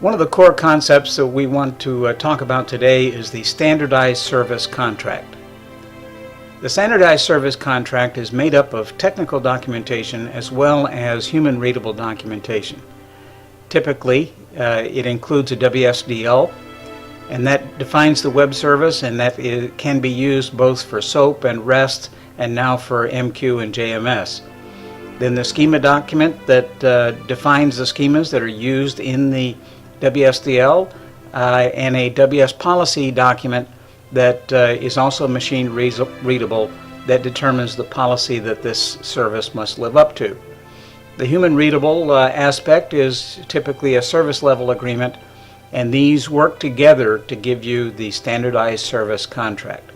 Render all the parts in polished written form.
One of the core concepts that we want to talk about today is the standardized service contract. The standardized service contract is made up of technical documentation as well as human readable documentation. Typically, it includes a WSDL, and that defines the web service, and that can be used both for SOAP and REST, and now for MQ and JMS. Then the schema document that defines the schemas that are used in the WSDL, and a WS policy document that is also machine readable, that determines the policy that this service must live up to. The human readable aspect is typically a service level agreement, and these work together to give you the standardized service contract.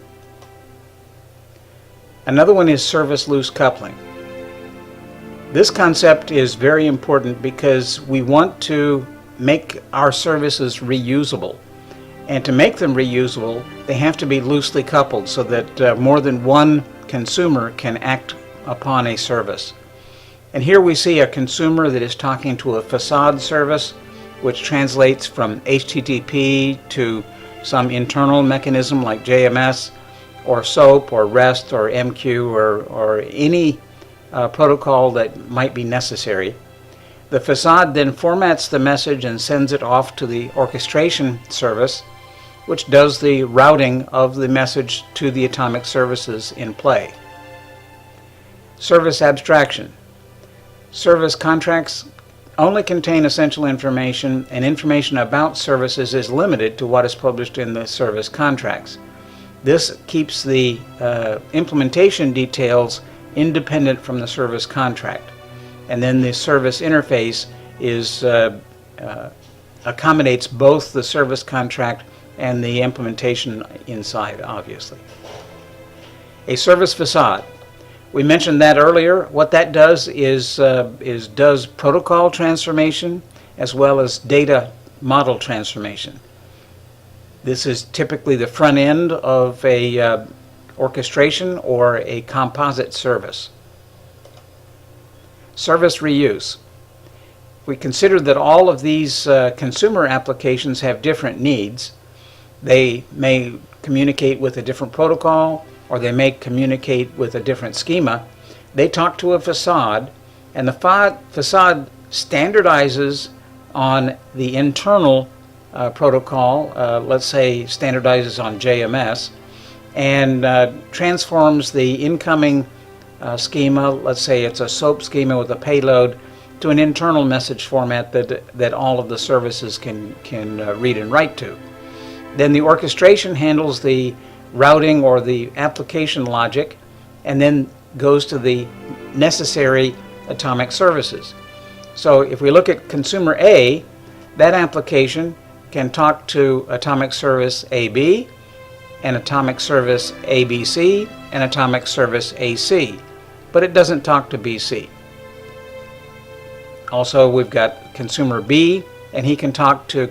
Another one is service loose coupling. This concept is very important because we want to make our services reusable. And to make them reusable, they have to be loosely coupled so that more than one consumer can act upon a service. And here we see a consumer that is talking to a facade service, which translates from HTTP to some internal mechanism like JMS or SOAP or REST or MQ or any protocol that might be necessary. The facade then formats the message and sends it off to the orchestration service, which does the routing of the message to the atomic services in play. Service abstraction. Service contracts only contain essential information, and information about services is limited to what is published in the service contracts. This keeps the implementation details independent from the service contract. And then the service interface accommodates both the service contract and the implementation inside, obviously. A service facade. We mentioned that earlier. What that does is does protocol transformation as well as data model transformation. This is typically the front end of a orchestration or a composite service. Service reuse. We consider that all of these consumer applications have different needs. They may communicate with a different protocol, or they may communicate with a different schema. They talk to a facade, and the facade standardizes on the internal protocol, let's say standardizes on JMS, and transforms the incoming schema, let's say it's a SOAP schema with a payload, to an internal message format that all of the services can read and write to. Then the orchestration handles the routing or the application logic, and then goes to the necessary atomic services. So if we look at consumer A, that application can talk to atomic service AB, and atomic service ABC, and atomic service AC, but it doesn't talk to BC. Also, we've got consumer B, and he can talk to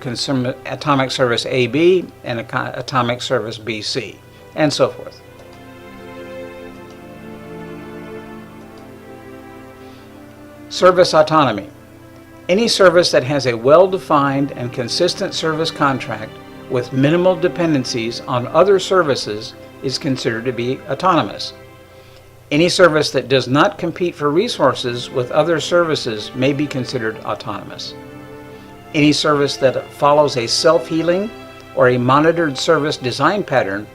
atomic service AB and atomic service BC, and so forth. Service autonomy. Any service that has a well-defined and consistent service contract with minimal dependencies on other services is considered to be autonomous. Any service that does not compete for resources with other services may be considered autonomous. Any service that follows a self-healing or a monitored service design pattern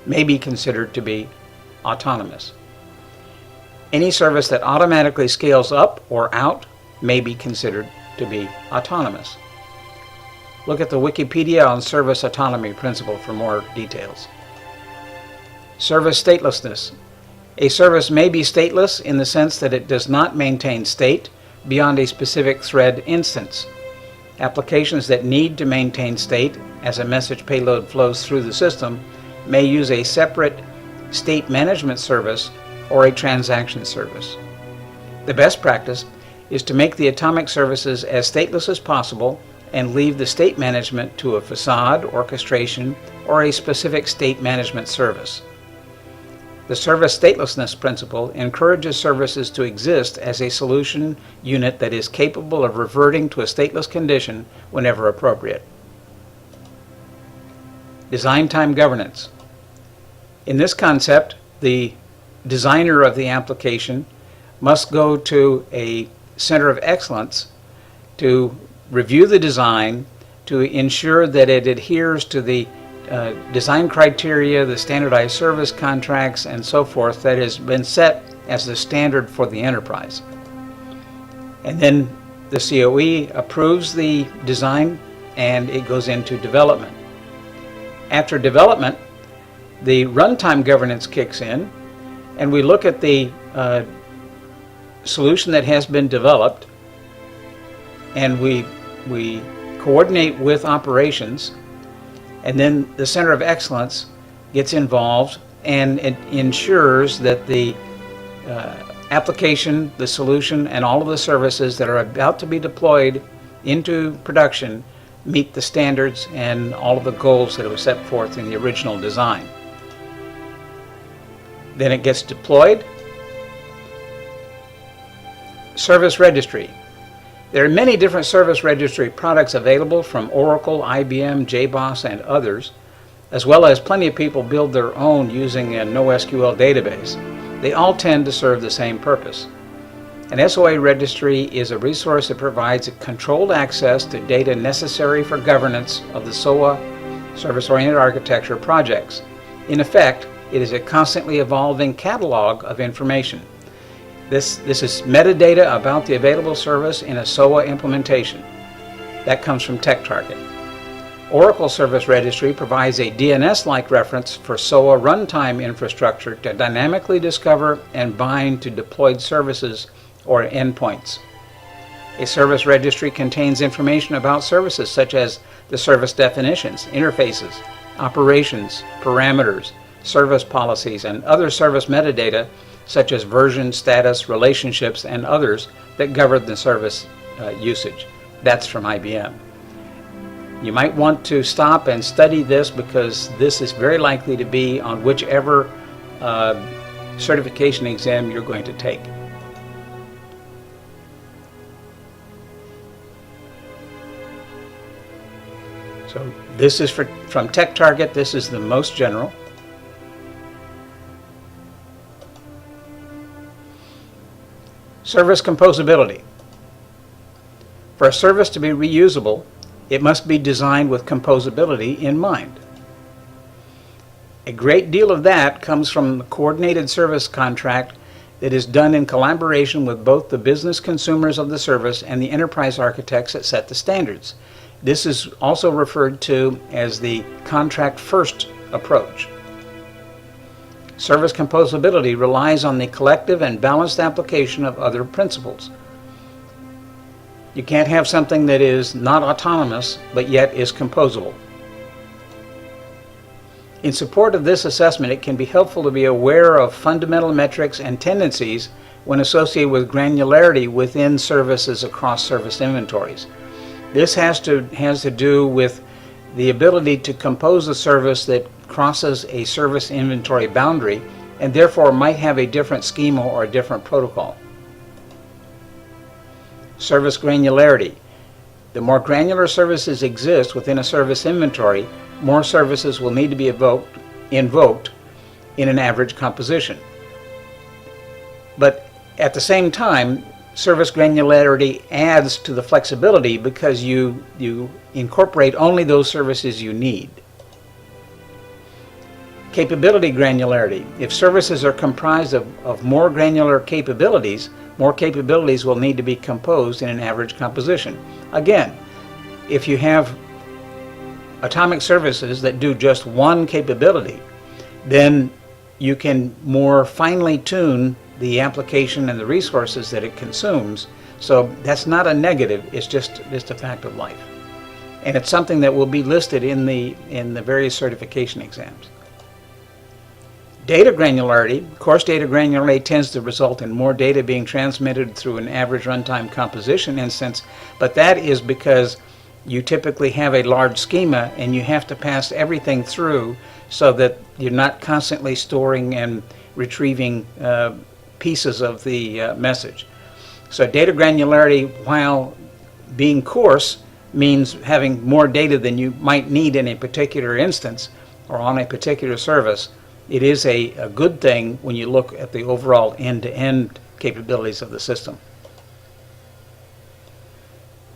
may be considered to be autonomous. Any service that automatically scales up or out may be considered to be autonomous. Look at the Wikipedia on service autonomy principle for more details. Service statelessness. A service may be stateless in the sense that it does not maintain state beyond a specific thread instance. Applications that need to maintain state as a message payload flows through the system may use a separate state management service or a transaction service. The best practice is to make the atomic services as stateless as possible and leave the state management to a facade, orchestration, or a specific state management service. The service statelessness principle encourages services to exist as a solution unit that is capable of reverting to a stateless condition whenever appropriate. Design time governance. In this concept, the designer of the application must go to a center of excellence to review the design, to ensure that it adheres to the design criteria, the standardized service contracts, and so forth that has been set as the standard for the enterprise. And then the COE approves the design and it goes into development. After development, the runtime governance kicks in and we look at the solution that has been developed and we coordinate with operations, and then the Center of Excellence gets involved and it ensures that the application, the solution, and all of the services that are about to be deployed into production meet the standards and all of the goals that were set forth in the original design. Then it gets deployed. Service registry. There are many different service registry products available from Oracle, IBM, JBoss, and others, as well as plenty of people build their own using a NoSQL database. They all tend to serve the same purpose. An SOA registry is a resource that provides a controlled access to data necessary for governance of the SOA service-oriented architecture projects. In effect, it is a constantly evolving catalog of information. This is metadata about the available service in a SOA implementation. That comes from TechTarget. Oracle Service Registry provides a DNS-like reference for SOA runtime infrastructure to dynamically discover and bind to deployed services or endpoints. A service registry contains information about services such as the service definitions, interfaces, operations, parameters, service policies, and other service metadata such as version, status, relationships, and others that govern the service usage. That's from IBM. You might want to stop and study this because this is very likely to be on whichever certification exam you're going to take. So this is from TechTarget. This is the most general. Service composability. For a service to be reusable, it must be designed with composability in mind. A great deal of that comes from the coordinated service contract that is done in collaboration with both the business consumers of the service and the enterprise architects that set the standards. This is also referred to as the contract first approach. Service composability relies on the collective and balanced application of other principles. You can't have something that is not autonomous but yet is composable. In support of this assessment, it can be helpful to be aware of fundamental metrics and tendencies when associated with granularity within services across service inventories. This has to do with the ability to compose a service that crosses a service inventory boundary and therefore might have a different schema or a different protocol. Service granularity. The more granular services exist within a service inventory, more services will need to be invoked in an average composition. But at the same time, service granularity adds to the flexibility because you incorporate only those services you need. Capability granularity. If services are comprised of more granular capabilities, more capabilities will need to be composed in an average composition. Again, if you have atomic services that do just one capability, then you can more finely tune the application and the resources that it consumes. So that's not a negative, it's just a fact of life. And it's something that will be listed in the various certification exams. Data granularity. Coarse data granularity tends to result in more data being transmitted through an average runtime composition instance, but that is because you typically have a large schema and you have to pass everything through so that you're not constantly storing and retrieving pieces of the message. So data granularity, while being coarse, means having more data than you might need in a particular instance or on a particular service. It is a good thing when you look at the overall end-to-end capabilities of the system.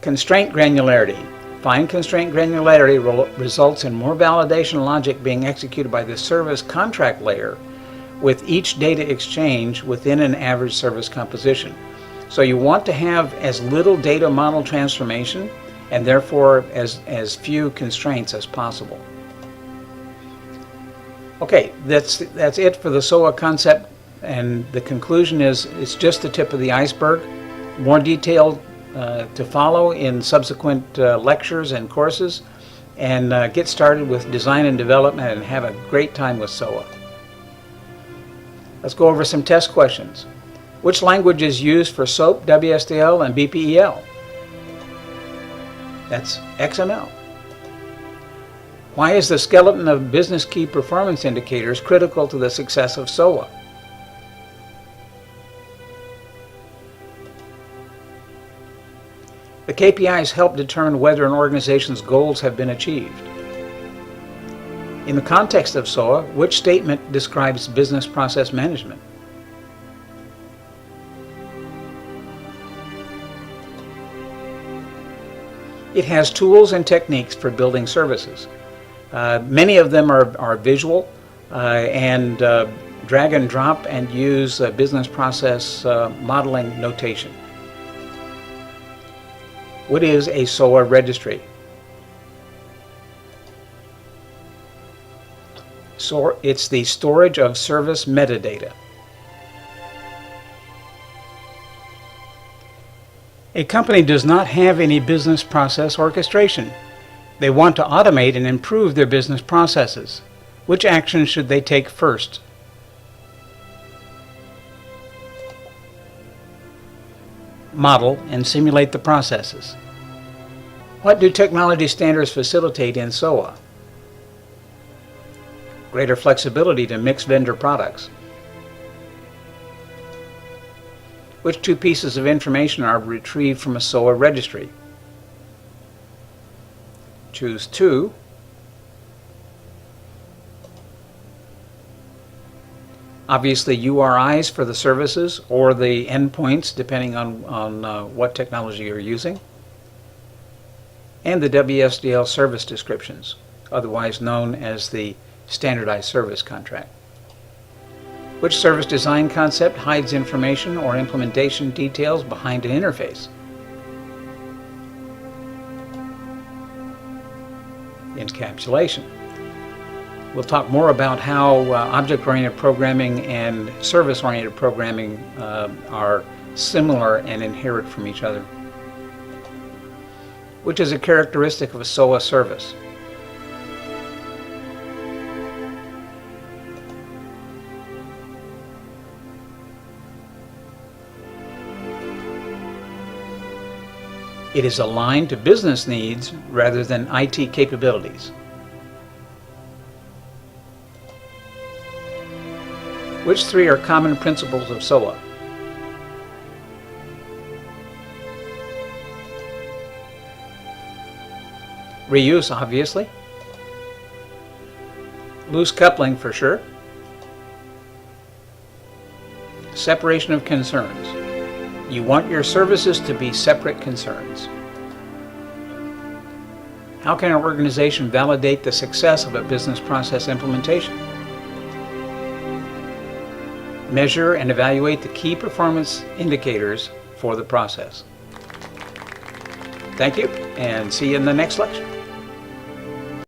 Constraint granularity. Fine constraint granularity results in more validation logic being executed by the service contract layer with each data exchange within an average service composition. So you want to have as little data model transformation and therefore as few constraints as possible. Okay, that's it for the SOA concept, and the conclusion is it's just the tip of the iceberg. More detail to follow in subsequent lectures and courses, and get started with design and development and have a great time with SOA. Let's go over some test questions. Which language is used for SOAP, WSDL, and BPEL? That's XML. Why is the skeleton of business key performance indicators critical to the success of SOA? The KPIs help determine whether an organization's goals have been achieved. In the context of SOA, which statement describes business process management? It has tools and techniques for building services. Many of them are visual and drag and drop and use business process modeling notation. What is a SOA registry? So it's the storage of service metadata. A company does not have any business process orchestration. They want to automate and improve their business processes. Which action should they take first? Model and simulate the processes. What do technology standards facilitate in SOA? Greater flexibility to mix vendor products. Which two pieces of information are retrieved from a SOA registry? Choose two. Obviously URIs for the services or the endpoints depending on what technology you're using. And the WSDL service descriptions, otherwise known as the standardized service contract. Which service design concept hides information or implementation details behind an interface? Encapsulation. We'll talk more about how object-oriented programming and service-oriented programming are similar and inherit from each other. Which is a characteristic of a SOA service? It is aligned to business needs rather than IT capabilities. Which three are common principles of SOA? Reuse, obviously. Loose coupling, for sure. Separation of concerns. You want your services to be separate concerns. How can an organization validate the success of a business process implementation? Measure and evaluate the key performance indicators for the process. Thank you, and see you in the next lecture.